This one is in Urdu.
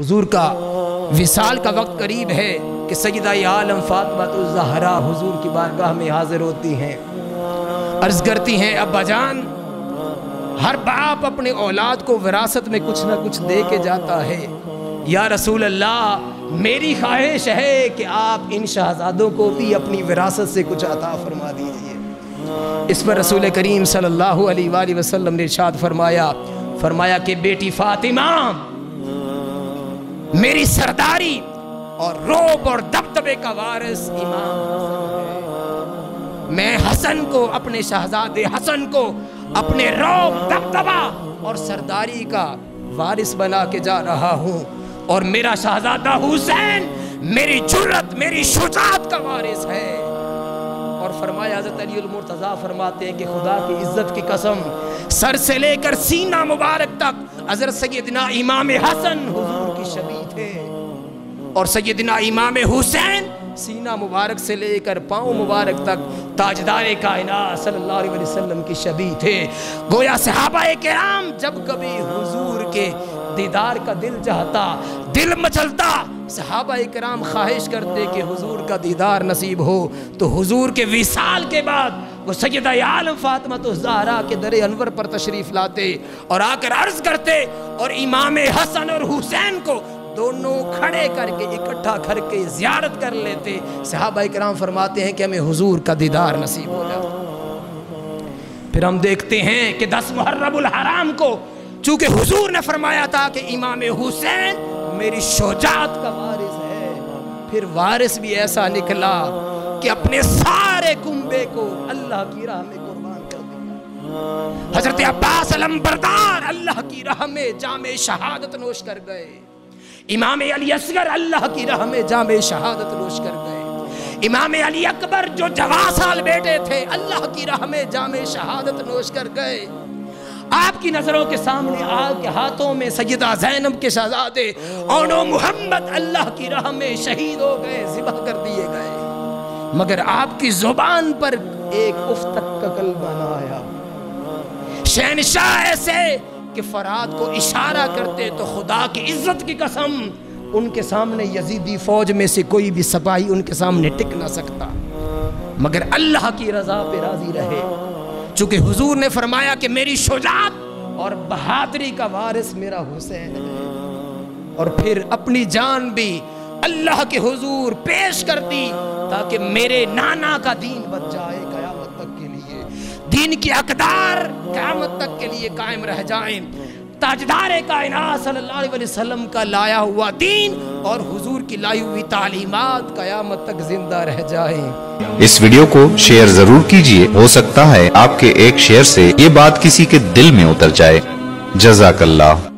حضور کا وصال کا وقت قریب ہے کہ سیدہ عالم فاطمہ الزہرا حضور کی بارگاہ میں حاضر ہوتی ہیں، عرض کرتی ہیں ابا جان، ہر باپ اپنے اولاد کو وراثت میں کچھ نہ کچھ دے کے جاتا ہے، یا رسول اللہ میری خواہش ہے کہ آپ ان شہزادوں کو بھی اپنی وراثت سے کچھ عطا فرما دیجئے۔ اس پر رسول کریم صلی اللہ علیہ وآلہ وسلم نے ارشاد فرمایا کہ بیٹی فاطمہ میری سرداری اور رعب اور دبدبے کا وارث امام حسن ہے۔ میں حسن کو، اپنے شہزادے حسن کو اپنے رعب، دبدبہ اور سرداری کا وارث بنا کے جا رہا ہوں، اور میرا شہزادہ حسین میری جرت، میری شجاعت کا وارث ہے۔ اور فرمایا حضرت علی المرتضیٰ فرماتے ہیں کہ خدا کی عزت کی قسم، سر سے لے کر سینہ مبارک تک حضرت سیدنا امام حسن حضور کی شبیہ تھے، اور سیدنا امام حسین سینہ مبارک سے لے کر پاؤں مبارک تک تاجدار کائنات صلی اللہ علیہ وسلم کی شبیہ تھے۔ گویا صحابہ کرام جب کبھی حضور کے دیدار کا دل چاہتا، دل مچلتا، صحابہ کرام خواہش کرتے کہ حضور کا دیدار نصیب ہو، تو حضور کے وصال کے بعد وہ سیدہ عالم فاطمہ الزہرا کے در انور پر تشریف لاتے اور آ کر عرض کرتے، اور امام حسن اور حسین کو دونوں کھڑے کر کے اکٹھا کر کے زیارت کر لیتے۔ صحابہ کرام فرماتے ہیں کہ ہمیں حضور کا دیدار نصیب ہو جاتا۔ پھر ہم دیکھتے ہیں کہ 10 محرم الحرام کو چونکہ حضور نے فرمایا تھا کہ امام حسین میری شجاعت کا وارث ہے، پھر وارث بھی ایسا نکلا کہ اپنے سارے کنبے کو اللہ کی راہ میں قربان کر دیا۔ حضرت عباس علمبردار اللہ کی راہ میں جام شہادت نوش کر گئے، امام علی اصغر اللہ کی راہ میں جام شہادت نوش کر گئے، امام علی اکبر جو 14 سال بیٹے تھے اللہ کی راہ میں جام شہادت نوش کر گئے۔ آپ کی نظروں کے سامنے آپ کے ہاتھوں میں سیدہ زینب کے شہزادے اون و محمد اللہ کی راہ میں شہید ہو گئے، ذبح کر دیے گئے، مگر آپ کی زبان پر ایک اف تک کا کلمہ نہ آیا۔ شہنشاہ ایسے کہ فرات کو اشارہ کرتے تو خدا کی عزت کی قسم ان کے سامنے یزیدی فوج میں سے کوئی بھی سپاہی ان کے سامنے ٹک نہ سکتا، مگر اللہ کی رضا پہ راضی رہے، چونکہ حضور نے فرمایا کہ میری شجاعت اور بہادری کا وارث میرا حسین ہے، اور پھر اپنی جان بھی اللہ کے حضور پیش کر دی تاکہ میرے نانا کا دین بچ جائے، قیامت تک کے لیے دین کی اقدار قیامت تک کے لیے قائم رہ جائیں، تاجدار کائنات صلی اللہ علیہ وسلم کا لایا ہوا دین اور حضور کی لائی ہوئی تعلیمات قیامت تک زندہ رہ جائیں۔ اس ویڈیو کو شیئر ضرور کیجئے، ہو سکتا ہے آپ کے ایک شیئر سے یہ بات کسی کے دل میں اتر جائے۔ جزاک اللہ۔